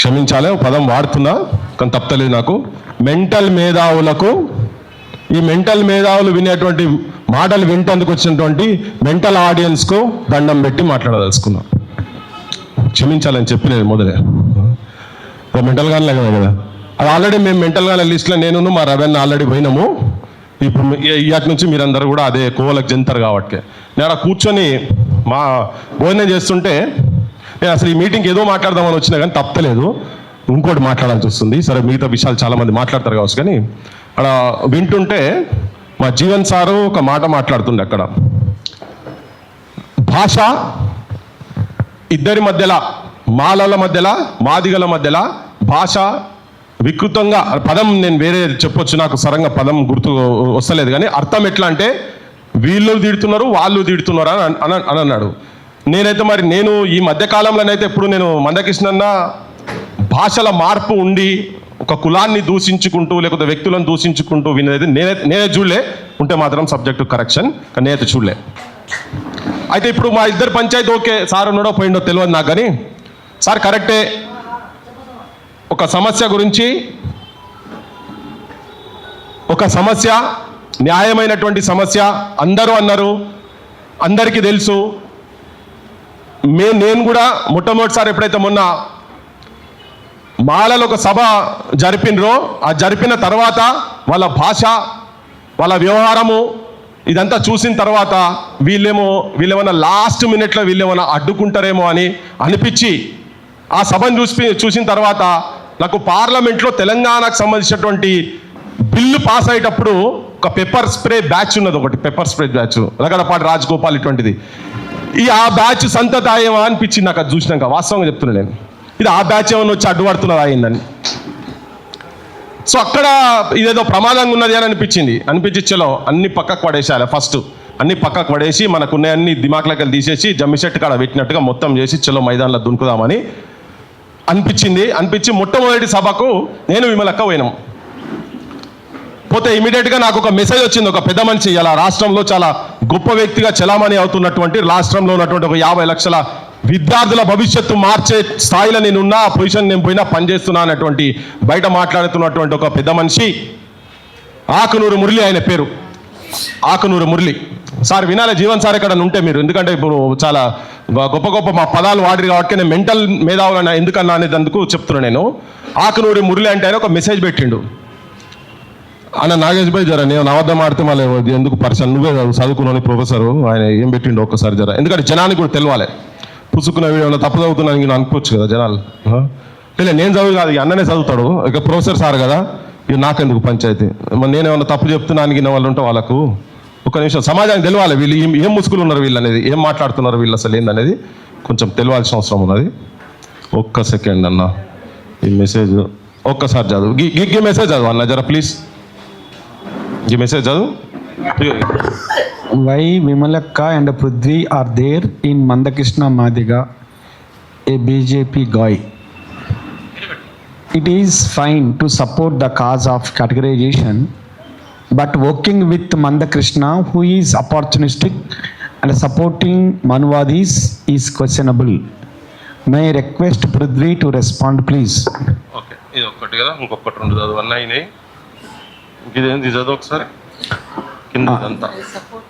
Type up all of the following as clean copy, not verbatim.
క్షమించాలి, పదం వాడుతున్నా కానీ తప్పలేదు నాకు. మెంటల్ మేధావులకు, ఈ మెంటల్ మేధావులు వినేటువంటి మాటలు వింటందుకు వచ్చినటువంటి మెంటల్ ఆడియన్స్కు దండం పెట్టి మాట్లాడదలుచుకున్నా. క్షమించాలని చెప్పినది మొదలే. మెంటల్ గానే కదా అది ఆల్రెడీ మేము మెంటల్ గానే లిస్ట్లో నేను మా రవెన్న ఆల్రెడీ పోయినాము. ఇప్పుడు ఇవాటి నుంచి మీరందరూ కూడా అదే కోవలకు చెందుతారు కాబట్టి నేను అక్కడ కూర్చొని మా భోజనం చేస్తుంటే నేను అసలు ఈ మీటింగ్కి ఏదో మాట్లాడదామని వచ్చినా కానీ తప్పలేదు, ఇంకోటి మాట్లాడాల్సి వస్తుంది. సరే మిగతా విషయాలు చాలామంది మాట్లాడతారు కావచ్చు, కానీ అక్కడ వింటుంటే మా జీవన్ సారు ఒక మాట మాట్లాడుతుండే. అక్కడ భాష ఇద్దరి మధ్యలో, మాలల మధ్యలో, మాదిగల మధ్యలో భాష వికృతంగా, పదం నేను వేరే చెప్పొచ్చు, నాకు సరంగా పదం గుర్తు వస్తలేదు, కానీ అర్థం ఎట్లా అంటే వీళ్ళు తిడుతున్నారు వాళ్ళు తిడుతున్నారు అని అన్నాడు. నేనైతే మరి నేను ఈ మధ్యకాలంలోనైతే ఎప్పుడు నేను మందకృష్ణన్న భాషల మార్పు ఉండి ఒక కులాన్ని దూషించుకుంటూ లేకపోతే వ్యక్తులను దూషించుకుంటూ వినేది నేనే చూడలే. ఉంటే మాత్రం సబ్జెక్టు కరెక్షన్, కానీ నేనైతే చూడలే. అయితే ఇప్పుడు మా ఇద్దరు పంచాయతీ ఓకే, సార్ ఉన్నాడో పోయిండో తెలియదు నాకు, కానీ సార్ కరెక్టే. ఒక సమస్య గురించి, ఒక సమస్య న్యాయమైనటువంటి సమస్య, అందరూ అన్నారు, అందరికీ తెలుసు. నేను కూడా మొట్టమొదటిసారి ఎప్పుడైతే మొన్న మాలలో ఒక సభ జరిపినరో, ఆ జరిపిన తర్వాత వాళ్ళ భాష, వాళ్ళ వ్యవహారము ఇదంతా చూసిన తర్వాత వీళ్ళేమన్నా లాస్ట్ మినిట్లో వీళ్ళేమన్నా అడ్డుకుంటారేమో అని అనిపించి ఆ సభను చూసిన తర్వాత నాకు పార్లమెంట్లో తెలంగాణకు సంబంధించినటువంటి బిల్లు పాస్ అయ్యేటప్పుడు ఒక పెప్పర్ స్ప్రే బ్యాచ్ ఉన్నది, ఒకటి pepper spray batch, Lagadapati Rajagopal ఇటువంటిది. ఆ బ్యాచ్ సంతతాయమా అనిపించింది నాకు అది చూసినాక. వాస్తవంగా చెప్తున్నా నేను, ఇది ఆ బ్యాచ్ ఏమన్నా వచ్చి అడ్డుపడుతున్నది అయిందని. సో అక్కడ ఇదేదో ప్రమాదంగా ఉన్నది అని అనిపించి చలో అన్ని పక్కకు పడేసాలి. ఫస్ట్ అన్ని పక్కకు పడేసి మనకున్న అన్ని దిమాక్లకి తీసేసి జమ్మిషెట్ కాడ పెట్టినట్టుగా మొత్తం చేసి చలో మైదానంలో దునుకుదామని అనిపించి మొట్టమొదటి సభకు నేను విమలక్క పోయినాం. పోతే ఇమీడియట్గా నాకు ఒక మెసేజ్ వచ్చింది. ఒక పెద్ద మనిషి ఇలా రాష్ట్రంలో చాలా గొప్ప వ్యక్తిగా చలామణి అవుతున్నటువంటి, రాష్ట్రంలో ఉన్నటువంటి ఒక 50 లక్షల విద్యార్థుల భవిష్యత్తు మార్చే స్థాయిలో నేనున్నా, ఆ పొజిషన్ నేను పోయినా పనిచేస్తున్నా అనేటువంటి బయట మాట్లాడుతున్నటువంటి ఒక పెద్ద మనిషి ఆకునూరు మురళి, ఆయన పేరు ఆకునూరు మురళి. సార్ వినాలి, జీవన్ సార్ ఇక్కడ ఉంటే మీరు, ఎందుకంటే ఇప్పుడు చాలా గొప్ప మా పదాలు వాడిరు కాబట్టి నేను మెంటల్ మేధావులు ఎందుకన్నా అనేందుకు చెప్తున్నా. నేను ఆకునూరి మురళి అంటే ఆయన ఒక మెసేజ్ పెట్టిండు. అన్న నాగేష్ భాయ్ జర నేను అబద్ధం ఆడితే మళ్ళీ ఎందుకు పర్సన్, నువ్వే చదువుకున్నాను ప్రొఫెసరు, ఆయన ఏం పెట్టిండు ఒక్కసారి జర, ఎందుకంటే జనానికి కూడా తెలియాలి. పుసుకున్న వీడియోలో తప్పు చదువుతున్నాను నేను అనుకోవచ్చు కదా జనాలు. లేదు నేను చదువు కాదు, అన్ననే చదువుతాడు, ఇక ప్రొఫెసర్ సార్ కదా, ఇక నాకెందుకు పంచాయతీ. మరి నేనేమన్నా తప్పు చెప్తున్నాను గిన్న వాళ్ళు ఉంటే వాళ్ళకు ఒక నిమిషం సమాజానికి తెలియాలి, వీళ్ళు ఏం ముసుగులు ఉన్నారు వీళ్ళు అనేది, ఏం మాట్లాడుతున్నారు వీళ్ళు అసలు ఏందనేది కొంచెం తెలియాల్సిన అవసరం ఉన్నది. ఒక్క సెకండ్ అన్న, ఈ మెసేజ్ ఒక్కసారి చదువు, ఈ మెసేజ్ చదువు అన్న జర ప్లీజ్, ఈ మెసేజ్ చదువు. Why Vimalakka and Prithvi are there in Mandakrishna Madiga, a BJP guy? It is fine to support the cause of categorization, but working with Mandakrishna, who is opportunistic, and supporting Manuvadis is questionable. May I request Prithvi to respond, please? Okay, ఇది ఒక్కటి కదా, ఇంకొకటి రెండు చదువు అన్న అయినాయి. ఇదేంటి చదువు ఒకసారి కింద అంతా.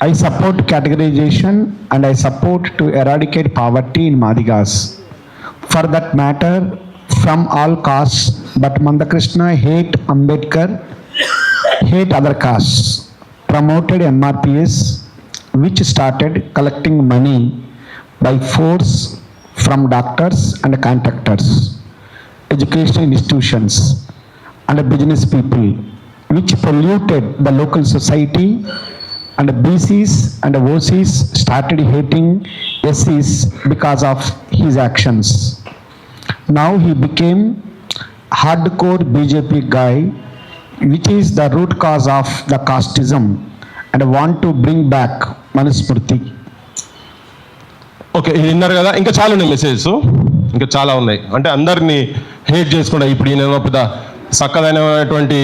I support categorization and I support to eradicate poverty in Madigas. For that matter, from all castes, but Mandakrishna hate Ambedkar, hate other castes, promoted MRPS, which started collecting money by force from doctors and contractors, educational institutions and business people, which polluted the local society, and BCs and OCs started hating SCs because of his actions. Now he became hardcore BJP guy, which is the root cause of the casteism, and want to bring back Manusmriti. Okay, ఇది విన్నారు కదా, ఇంకా చాలా ఉన్నాయి messages, ఇంకా చాలా ఉన్నాయి. అంటే అందరినీ హేట్ చేసుకుంటా. ఇప్పుడు ఈయన పెద్ద చక్కదైనటువంటి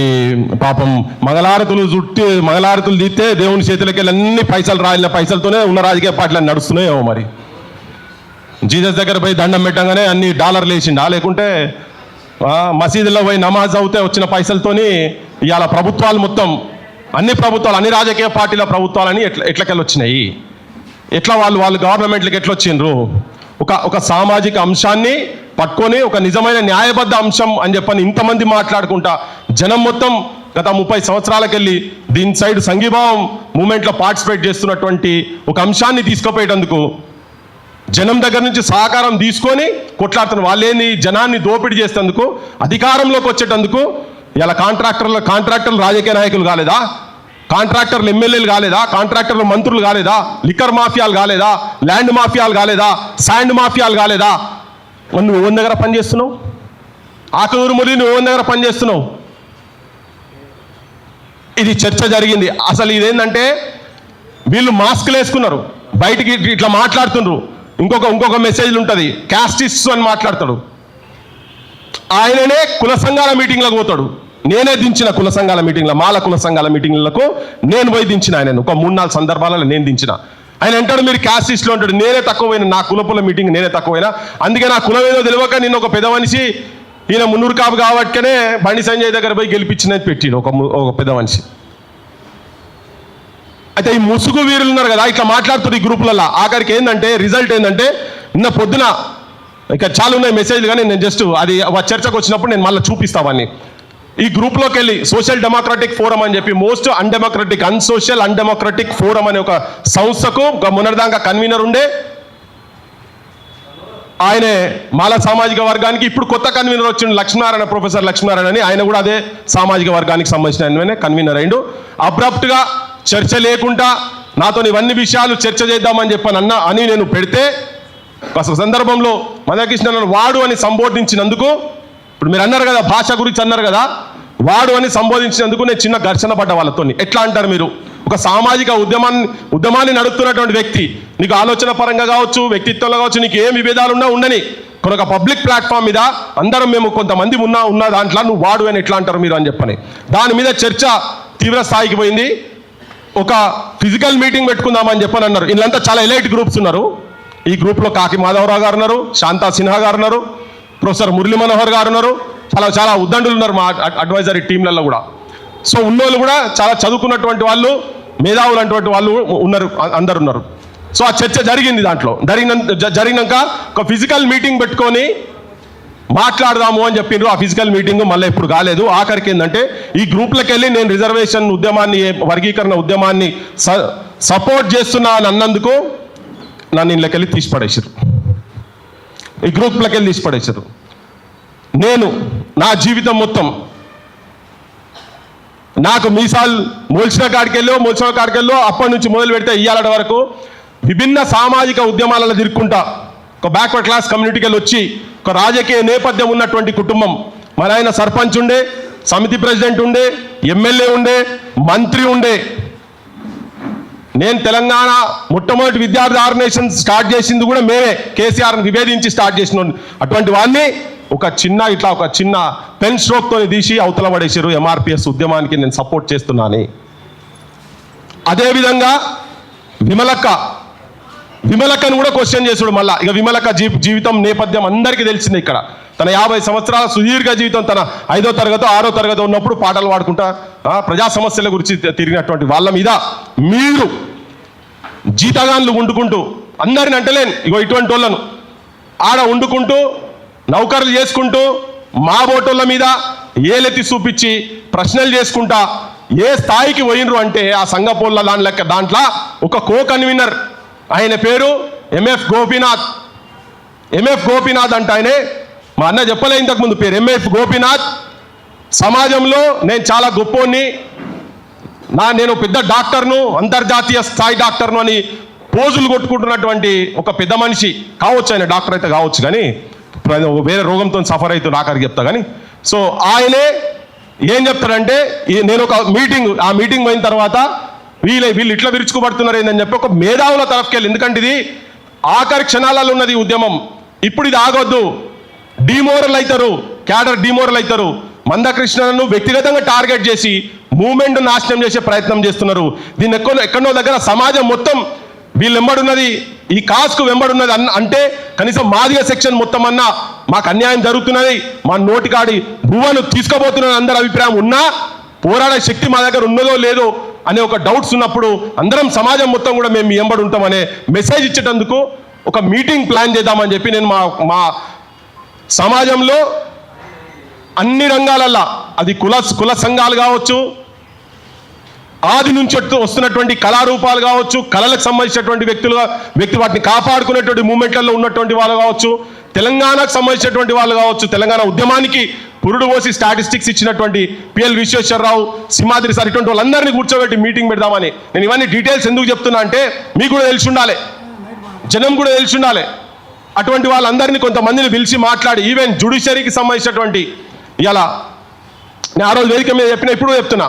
పాపం మంగళారతులు తీస్తే దేవుని చేతులకి వెళ్ళి అన్ని పైసలు రాలిన పైసలతోనే ఉన్న రాజకీయ పార్టీలు నడుస్తున్నాయేమో. మరి జీసస్ దగ్గర పోయి దండం పెట్టగానే అన్ని డాలర్లు వేసిండా, లేకుంటే మసీదులో పోయి నమాజ్ అవుతే వచ్చిన పైసలతోని ఇవాళ ప్రభుత్వాలు మొత్తం అన్ని ప్రభుత్వాలు అన్ని రాజకీయ పార్టీల ప్రభుత్వాలని ఎట్లకెళ్ళి వచ్చినాయి, ఎట్లా వాళ్ళు గవర్నమెంట్లకు ఎట్లా వచ్చిండ్రు? ఒక సామాజిక అంశాన్ని పట్టుకొని ఒక నిజమైన న్యాయబద్ధ అంశం అని చెప్పని ఇంతమంది మాట్లాడుకుంటా జనం మొత్తం గత 30 సంవత్సరాలకెళ్ళి దీని సైడ్ సంఘీభావం మూమెంట్లో పార్టిసిపేట్ చేస్తున్నటువంటి ఒక అంశాన్ని తీసుకుపోయేటందుకు జనం దగ్గర నుంచి సహకారం తీసుకొని కొట్లాడుతున్న వాళ్ళేని జనాన్ని దోపిడీ చేసేందుకు అధికారంలోకి వచ్చేటందుకు ఇలా కాంట్రాక్టర్లు రాజకీయ నాయకులు కాలేదా? కాంట్రాక్టర్లు ఎమ్మెల్యేలు కాలేదా? కాంట్రాక్టర్లు మంత్రులు కాలేదా? లిక్కర్ మాఫియాలు కాలేదా? ల్యాండ్ మాఫియాలు కాలేదా? శాండ్ మాఫియాలు కాలేదా? నువ్వు ఎవరి దగ్గర పనిచేస్తున్నావు? ఆకలూరు మురళి నువ్వు ఎవరి దగ్గర పనిచేస్తున్నావు? ఇది చర్చ జరిగింది. అసలు ఇదేంటంటే వీళ్ళు మాస్కులు వేసుకున్నారు, బయటికి ఇట్లా మాట్లాడుతుండ్రు. ఇంకొక మెసేజ్లు ఉంటుంది, క్యాస్టిస్ట్ అని మాట్లాడతాడు. ఆయననే కుల సంఘాల మీటింగ్లకు పోతాడు. నేనే దించిన కుల సంఘాల మీటింగ్లో, మాల కుల సంఘాల మీటింగ్లకు నేను పోయి దించిన ఆయనను. ఒక 3-4 సందర్భాలలో నేను దించిన. ఆయన అంటాడు మీరు క్యాస్టిస్ట్లో ఉంటాడు. నేనే తక్కువైనా, నా కులపుల మీటింగ్ నేనే తక్కువైనా. అందుకే నా కులం ఏదో తెలియక నిన్న ఒక పెద్ద మనిషి, ఈయన మున్నూరు కాపు కాబట్టినే బండి సంజయ్ దగ్గర పోయి గెలిపించినది పెట్టిండు ఒక పెద్ద మనిషి. అయితే ఈ ముసుగు వీరులు ఉన్నారు కదా, ఇట్లా మాట్లాడుతున్నారు ఈ గ్రూపులలో. ఆఖరికి ఏంటంటే రిజల్ట్ ఏంటంటే నిన్న పొద్దున ఇక చాలా ఉన్నాయి మెసేజ్లు, కానీ నేను జస్ట్ అది చర్చకు వచ్చినప్పుడు నేను మళ్ళీ చూపిస్తామని. ఈ గ్రూప్లోకి వెళ్ళి సోషల్ డెమోక్రటిక్ ఫోరం అని చెప్పి మోస్ట్ అన్సోషల్ అన్డెమోక్రటిక్ ఫోరం అనే ఒక సంస్థకు మొన్నటిదాకా కన్వీనర్ ఉండే ఆయనే మాల సామాజిక వర్గానికి. ఇప్పుడు కొత్త కన్వీనర్ వచ్చిండు లక్ష్మీనారాయణ, ప్రొఫెసర్ లక్ష్మీనారాయణ అని. ఆయన కూడా అదే సామాజిక వర్గానికి సంబంధించిన కన్వీనర్ అయిండు. అబ్రప్ట్గా చర్చ లేకుండా నాతో ఇవన్నీ విషయాలు చర్చ చేద్దామని చెప్పని అని నేను పెడితే ఒక సందర్భంలో మందకృష్ణ వాడు అని సంబోధించినందుకు, ఇప్పుడు మీరు అన్నారు కదా భాష గురించి అన్నారు కదా, వాడు అని సంబోధించినందుకు నేను చిన్న ఘర్షణ పడ్డ వాళ్ళతో. ఎట్లా అంటారు మీరు? ఒక సామాజిక ఉద్యమాన్ని నడుపుతున్నటువంటి వ్యక్తి, నీకు ఆలోచన పరంగా కావచ్చు, వ్యక్తిత్వంలో కావచ్చు, నీకు ఏం విభేదాలున్నా ఉండని, ఒక పబ్లిక్ ప్లాట్ఫామ్ మీద అందరం మేము కొంతమంది ఉన్న దాంట్లో నువ్వు వాడు అని ఎట్లా అంటారు మీరు అని చెప్పని దాని మీద చర్చ తీవ్ర స్థాయికి పోయింది. ఒక ఫిజికల్ మీటింగ్ పెట్టుకుందామని చెప్పని అన్నారు. వీళ్ళంతా చాలా ఎలైట్ గ్రూప్స్ ఉన్నారు. ఈ గ్రూప్లో కాకి మాధవరావు గారు ఉన్నారు, శాంతా సిన్హా గారు ఉన్నారు, ప్రొఫెసర్ మురళీ మనోహర్ గారు ఉన్నారు, చాలా ఉద్దండులు ఉన్నారు మా అడ్వైజరీ టీంలలో కూడా. సో ఉన్నోళ్ళు కూడా చాలా చదువుకున్నటువంటి వాళ్ళు, మేధావులు అటువంటి వాళ్ళు ఉన్నారు, అందరు ఉన్నారు. సో ఆ చర్చ జరిగింది. దాంట్లో జరిగినాక ఒక ఫిజికల్ మీటింగ్ పెట్టుకొని మాట్లాడదాము అని చెప్పిండ్రు. ఆ ఫిజికల్ మీటింగ్ మళ్ళీ ఇప్పుడు కాలేదు. ఆఖరికి ఏంటంటే ఈ గ్రూప్లకు వెళ్ళి నేను రిజర్వేషన్ ఉద్యమాన్ని, వర్గీకరణ ఉద్యమాన్ని సపోర్ట్ చేస్తున్నా అని అన్నందుకు నన్ను ఇళ్ళకి వెళ్ళి తీసిపడేసారు, ఈ గ్రూప్లకు వెళ్ళి తీసిపడేసారు. నేను నా జీవితం మొత్తం నాకు మీసాలు మోల్చిన కాడికెళ్ళో అప్పటి నుంచి మొదలు పెడితే ఇయ్యాలటి వరకు విభిన్న సామాజిక ఉద్యమాలలో తిరుక్కుంటా ఒక బ్యాక్వర్డ్ క్లాస్ కమ్యూనిటీకి వెళ్ళి వచ్చి ఒక రాజకీయ నేపథ్యం ఉన్నటువంటి కుటుంబం. మన ఆయన సర్పంచ్ ఉండే, సమితి ప్రెసిడెంట్ ఉండే, ఎమ్మెల్యే ఉండే, మంత్రి ఉండే. నేను తెలంగాణ మొట్టమొదటి విద్యార్థి ఆర్గనైజేషన్ స్టార్ట్ చేసింది కూడా మేమే, కేసీఆర్ని విభేదించి స్టార్ట్ చేసిన అటువంటి వాడిని ఒక చిన్న పెన్ స్ట్రోక్తో తీసి అవతల పడేసారు. ఎంఆర్పిఎస్ ఉద్యమానికి నేను సపోర్ట్ చేస్తున్నాను. అదేవిధంగా విమలక్కను కూడా క్వశ్చన్ చేసాడు మళ్ళా. ఇక విమలక్క జీవితం నేపథ్యం అందరికీ తెలిసిందే. ఇక్కడ తన 50 సంవత్సరాల సుదీర్ఘ జీవితం, తన 5వ తరగతి 6వ తరగతి ఉన్నప్పుడు పాటలు పాడుకుంటా ప్రజా సమస్యల గురించి తిరిగినటువంటి వాళ్ళ మీద మీరు జీతగాన్లు వండుకుంటూ, అందరిని అంటలేను, ఇగో ఇటువంటి వాళ్ళను ఆడ వండుకుంటూ నౌకర్లు చేసుకుంటూ మా బోటోళ్ళ మీద ఏలెత్తి చూపించి ప్రశ్నలు చేసుకుంటా ఏ స్థాయికి పోయినరు అంటే ఆ సంఘపోళ్ళ దాంట్లో ఒక కో కన్వీనర్, ఆయన పేరు ఎంఎఫ్ గోపీనాథ్ అంటే ఆయనే. మా అన్న చెప్పలే ఇంతకుముందు పేరు ఎంఎఫ్ గోపీనాథ్. సమాజంలో నేను చాలా గొప్పోని, నేను పెద్ద డాక్టర్ను, అంతర్జాతీయ స్థాయి డాక్టర్ను అని పోజులు కొట్టుకుంటున్నటువంటి ఒక పెద్ద మనిషి కావచ్చు. ఆయన డాక్టర్ అయితే కావచ్చు, కానీ వేరే రోగంతో సఫర్ అవుతుంది ఆఖరికి చెప్తా. కానీ సో ఆయనే ఏం చెప్తాడంటే, నేను ఒక ఆ మీటింగ్ పోయిన తర్వాత వీళ్ళు ఇట్లా విరుచుకుపడుతున్నారు ఏందని చెప్పి ఒక మేధావుల తరఫుకెళ్ళి, ఎందుకంటే ఇది ఆఖరి క్షణాలలో ఉన్నది ఉద్యమం, ఇప్పుడు ఇది ఆగొద్దు, డిమోరల్ అవుతారు, క్యాడర్ డిమోరల్ అవుతారు. మందకృష్ణను వ్యక్తిగతంగా టార్గెట్ చేసి మూవ్మెంట్ నాశనం చేసే ప్రయత్నం చేస్తున్నారు. దీన్ని ఎక్కడో దగ్గర సమాజం మొత్తం వీళ్ళు ఎంబడున్నది ఈ కాస్కు వెంబడున్నది అంటే కనీసం మాదిగ సెక్షన్ మొత్తం అన్నా మాకు అన్యాయం జరుగుతున్నది, మా నోటికాడి భూవను తీసుకోబోతున్నది అందరి అభిప్రాయం ఉన్నా పోరాడే శక్తి మా దగ్గర ఉన్నదో లేదో అనే ఒక డౌట్స్ ఉన్నప్పుడు అందరం సమాజం మొత్తం కూడా మేము మీ వెంబడి ఉంటామనే మెసేజ్ ఇచ్చేటందుకు ఒక మీటింగ్ ప్లాన్ చేద్దామని చెప్పి నేను మా సమాజంలో అన్ని రంగాలల్లో అది కుల సంఘాలు కావచ్చు, ఆది నుంచి వస్తున్నటువంటి కళారూపాలు కావచ్చు, కళలకు సంబంధించినటువంటి వ్యక్తి వాటిని కాపాడుకునేటువంటి మూమెంట్లలో ఉన్నటువంటి వాళ్ళు కావచ్చు, తెలంగాణకు సంబంధించినటువంటి వాళ్ళు కావచ్చు, తెలంగాణ ఉద్యమానికి పురుడు పోసి స్టాటిస్టిక్స్ ఇచ్చినటువంటి పిఎల్ విశ్వేశ్వరరావు, సింహాద్రి సార్ ఇటువంటి వాళ్ళందరినీ కూర్చోబెట్టి మీటింగ్ పెడదామని. నేను ఇవన్నీ డీటెయిల్స్ ఎందుకు చెప్తున్నా అంటే మీకు కూడా తెలిసి ఉండాలి, జనం కూడా తెలిసి ఉండాలి. అటువంటి వాళ్ళందరినీ కొంతమందిని పిలిచి మాట్లాడి ఈవెన్ జ్యుడిషియరీకి సంబంధించినటువంటి ఇలా నేను ఆ రోజు వేదిక మీద చెప్పిన ఇప్పుడు చెప్తున్నా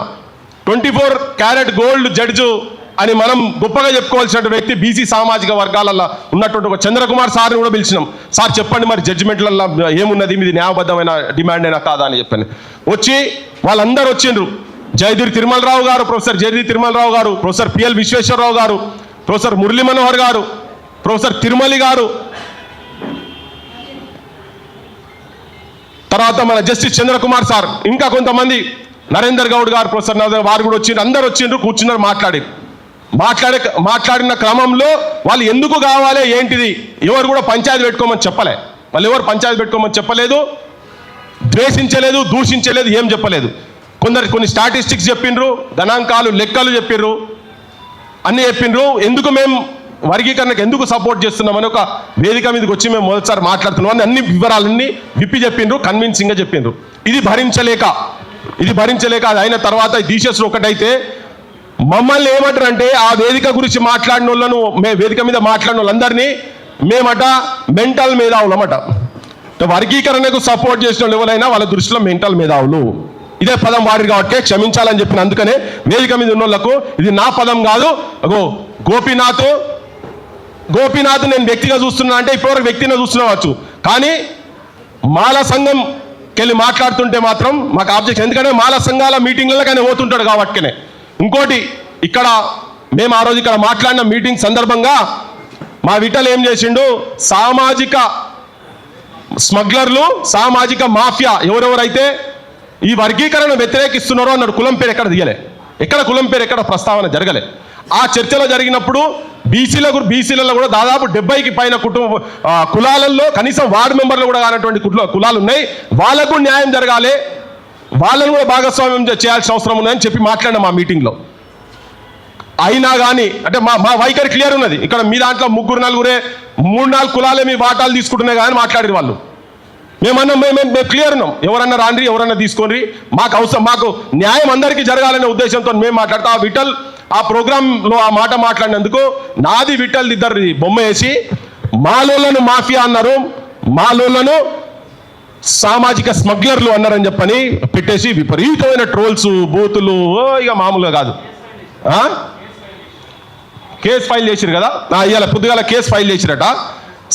24 క్యారెట్ గోల్డ్ జడ్జు అని మనం గొప్పగా చెప్పుకోవాల్సిన వ్యక్తి బీసీ సామాజిక వర్గాలలో ఉన్నటువంటి ఒక చంద్రకుమార్ సార్ని కూడా పిలిచినాం. సార్ చెప్పండి మరి జడ్జిమెంట్లలో ఏమున్నది, మీది న్యాయబద్ధమైన డిమాండ్ అయినా కాదా అని చెప్పాను. వచ్చి వాళ్ళందరూ వచ్చిండ్రు. జయధీర్ తిరుమలరావు గారు, ప్రొఫెసర్ జయధీర్ తిరుమలరావు గారు, ప్రొఫెసర్ పిఎల్ విశ్వేశ్వరరావు గారు, ప్రొఫెసర్ మురళీ మనోహర్ గారు, ప్రొఫెసర్ తిరుమలి గారు, తర్వాత మన జస్టిస్ చంద్రకుమార్ సార్, ఇంకా కొంతమంది నరేందర్ గౌడ్ గారు, ప్రొఫెసర్ నరేందర్ వారు కూడా వచ్చిండ్రు. అందరు వచ్చిండ్రు, కూర్చున్నారు, మాట్లాడిన క్రమంలో వాళ్ళు ఎందుకు కావాలి ఏంటిది ఎవరు కూడా పంచాయతీ పెట్టుకోమని చెప్పలే. వాళ్ళు ఎవరు పంచాయతీ పెట్టుకోమని చెప్పలేదు, ద్వేషించలేదు, దూషించలేదు, ఏం చెప్పలేదు. కొన్ని స్టాటిస్టిక్స్ చెప్పిండ్రు, గణాంకాలు లెక్కలు చెప్పిర్రు, అన్నీ చెప్పిండ్రు. ఎందుకు మేము వర్గీకరణకు ఎందుకు సపోర్ట్ చేస్తున్నామని ఒక వేదిక మీదకి వచ్చి మేము మొదటిసారి మాట్లాడుతున్నాం అన్ని వివరాలన్నీ విప్పి చెప్పిండ్రు, కన్విన్సింగ్గా చెప్పిండ్రు. ఇది భరించలేక అది అయిన తర్వాత తీసేసి ఒకటైతే మమ్మల్ని ఏమంటారంటే ఆ వేదిక గురించి మాట్లాడిన వాళ్ళను, వేదిక మీద మాట్లాడిన వాళ్ళందరినీ మేమట మెంటల్ మేధావులమట. వర్గీకరణకు సపోర్ట్ చేసిన వాళ్ళు ఎవరైనా వాళ్ళ దృష్టిలో మెంటల్ మేధావులు, ఇదే పదం వాడి కాబట్టి క్షమించాలని చెప్పిన. అందుకనే వేదిక మీద ఉన్న వాళ్ళకు ఇది నా పదం కాదు. గోపీనాథ్ నేను వ్యక్తిగా చూస్తున్నా అంటే ఇప్పటివరకు వ్యక్తిగా చూస్తున్నావచ్చు, కానీ మాల సంఘంకెళ్ళి మాట్లాడుతుంటే మాత్రం మాకు ఆబ్జెక్షన్. ఎందుకంటే మాల సంఘాల మీటింగ్లలో కానీ పోతుంటాడు కాబట్టినే. ఇంకోటి ఇక్కడ మేము ఆ రోజు ఇక్కడ మాట్లాడిన మీటింగ్ సందర్భంగా మా విఠల్ ఏం చేసిండు, సామాజిక స్మగ్లర్లు, సామాజిక మాఫియా ఎవరెవరైతే ఈ వర్గీకరణ వ్యతిరేకిస్తున్నారో అన్నాడు. కులం పేరు ఎక్కడ దిగలే, కులం పేరు ఎక్కడ ప్రస్తావన జరగలే. ఆ చర్చలో జరిగినప్పుడు బీసీలలో కూడా దాదాపు 70కి పైన కులాలలో కనీసం వార్డు మెంబర్లు కూడా కానటువంటి కులాలు ఉన్నాయి. వాళ్ళకు న్యాయం జరగాలి, వాళ్ళను కూడా భాగస్వామ్యం చేయాల్సిన అవసరం ఉందని చెప్పి మాట్లాడినా మా మీటింగ్లో. అయినా కానీ అంటే మా వైఖరి క్లియర్ ఉన్నది. ఇక్కడ మీ దాంట్లో 3-4 కులాలే మీ వాటాలు తీసుకుంటున్నాయి కానీ మాట్లాడారు వాళ్ళు. మేము క్లియర్ ఉన్నాం, ఎవరన్నా రాండ్రి, ఎవరన్నా తీసుకోండి, మాకు న్యాయం అందరికీ జరగాలనే ఉద్దేశంతో మేము మాట్లాడతాం. ఆ విఠల్ ఆ ప్రోగ్రాంలో ఆ మాట మాట్లాడినందుకు నాది విఠల్ ఇద్దరు బొమ్మ వేసి మాలోలను మాఫియా అన్నారు, మాలోలను సామాజిక స్మగ్లర్లు అన్నారని చెప్పని పెట్టేసి విపరీతమైన ట్రోల్స్, బూతులు, ఇక మామూలుగా కాదు. కేసు ఫైల్ చేసిరు కదా, ఇవాళ పొద్దుగాల కేసు ఫైల్ చేసిరట.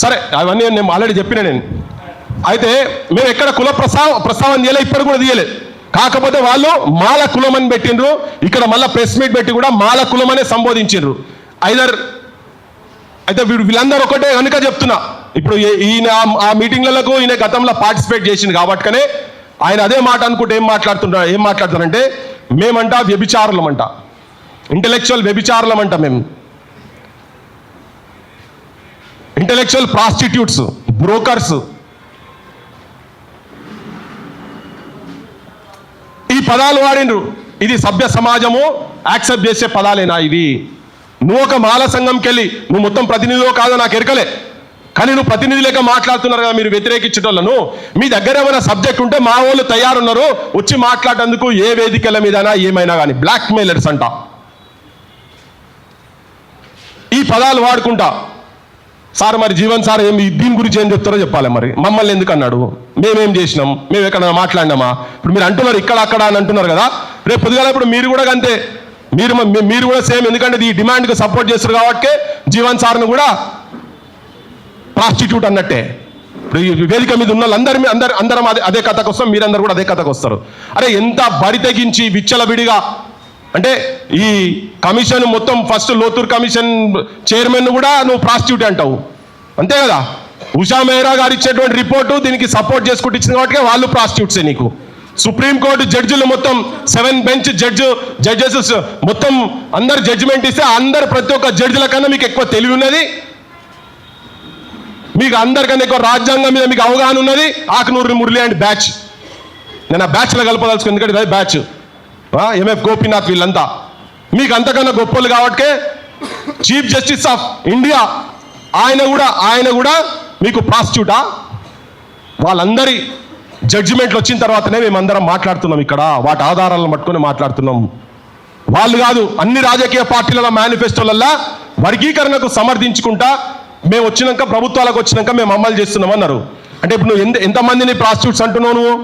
సరే అవన్నీ నేను ఆల్రెడీ చెప్పిన. నేను అయితే మేము ఎక్కడ కుల ప్రస్తావన తీయలే, ఇప్పుడు కూడా తీయలేదు. కాకపోతే వాళ్ళు మాల కులం అని పెట్టిండ్రు. ఇక్కడ మళ్ళీ ప్రెస్ మీట్ పెట్టి కూడా మాల కులం అనే సంబోధించిండ్రు. అయితే వీళ్ళందరూ ఒకటే కనుక చెప్తున్నా, ఇప్పుడు ఈయన ఆ మీటింగ్లకు ఈయన గతంలో పార్టిసిపేట్ చేసింది కాబట్టినే ఆయన అదే మాట అనుకుంటే ఏం మాట్లాడుతారంటే మేమంట వ్యభిచారులమంట, ఇంటలెక్చువల్ వ్యభిచారులమంట, మేము ఇంటలెక్చువల్ ప్రాస్టిట్యూట్స్, బ్రోకర్స్. ఈ పదాలు వాడిండ్రు. ఇది సభ్య సమాజము యాక్సెప్ట్ చేసే పదాలేనా ఇవి? నువ్వు ఒక మాల సంఘంకి వెళ్ళి నువ్వు మొత్తం ప్రతినిధిలో కాదో నాకు ఎరకలే, కానీ నువ్వు ప్రతినిధి లేక మాట్లాడుతున్నారు కదా మీరు వ్యతిరేకించటోళ్ళను. మీ దగ్గర ఏమైనా సబ్జెక్ట్ ఉంటే మా వాళ్ళు తయారున్నారు వచ్చి మాట్లాడేందుకు ఏ వేదికల మీదైనా ఏమైనా కానీ. బ్లాక్ మెయిలర్స్ అంట ఈ పదాలు వాడుకుంటా. సార్ మరి జీవన్ సార్ దీని గురించి ఏం చెప్తారో చెప్పాలి. మరి మమ్మల్ని ఎందుకు అన్నాడు, మేమేం చేసినాం, మేము ఎక్కడ మాట్లాడినామా? ఇప్పుడు మీరు అంటున్నారు ఇక్కడ అక్కడ అని అంటున్నారు కదా, రేపు పొద్దుగాల ఇప్పుడు మీరు కూడా అంతే, మీరు కూడా సేమ్. ఎందుకంటే ఈ డిమాండ్కి సపోర్ట్ చేస్తారు కాబట్టి జీవన్ సార్ను కూడా ప్రాస్టిట్యూట్ అన్నట్టే. ఇప్పుడు ఈ వేదిక మీద ఉన్న అందరం అదే కథకు వస్తాం, మీరందరూ కూడా అదే కథకు వస్తారు. అరే ఎంత బరి తెగించి విచ్చలవిడిగా అంటే ఈ కమిషన్ మొత్తం ఫస్ట్ లోతూర్ కమిషన్ చైర్మన్ కూడా నువ్వు ప్రాస్టిట్యూట్ అంటావు, అంతే కదా. ఉషా మెహ్రా గారు ఇచ్చేటువంటి రిపోర్టు దీనికి సపోర్ట్ చేసుకుంటూ ఇచ్చింది కాబట్టి వాళ్ళు ప్రాస్టిట్యూట్సే నీకు. సుప్రీంకోర్టు జడ్జిలు మొత్తం 7 బెంచ్ జడ్జెస్ మొత్తం అందరు జడ్జిమెంట్ ఇస్తే అందరు ప్రతి ఒక్క జడ్జిల కన్నా మీకు ఎక్కువ తెలివి ఉన్నది, మీకు అందరికన్నా ఎక్కువ రాజ్యాంగం మీద మీకు అవగాహన ఉన్నది. ఆకునూరి మురళి అండ్ బ్యాచ్, నేను ఆ బ్యాచ్లో కలపదలుచుకుని, ఎందుకంటే అది బ్యాచ్ ఎంఎఫ్ గోపీనాథ్ వీళ్ళంతా మీకు అంతకన్నా గొప్పలు కాబట్టి చీఫ్ జస్టిస్ ఆఫ్ ఇండియా ఆయన కూడా మీకు ప్రాస్టిట్యూటా? వాళ్ళందరి జడ్జిమెంట్లు వచ్చిన తర్వాతనే మేమందరం మాట్లాడుతున్నాం ఇక్కడ, వాటి ఆధారాలను పట్టుకొని మాట్లాడుతున్నాం. వాళ్ళు కాదు, అన్ని రాజకీయ పార్టీల మేనిఫెస్టోలల్లా వర్గీకరణకు సమర్థించుకుంటా మేము వచ్చినాక ప్రభుత్వాలకు వచ్చినాక మేము అమలు చేస్తున్నాం అన్నారు. అంటే ఇప్పుడు నువ్వు ఎంతమందిని ప్రాస్టిట్యూట్స్ అంటున్నావు నువ్వు?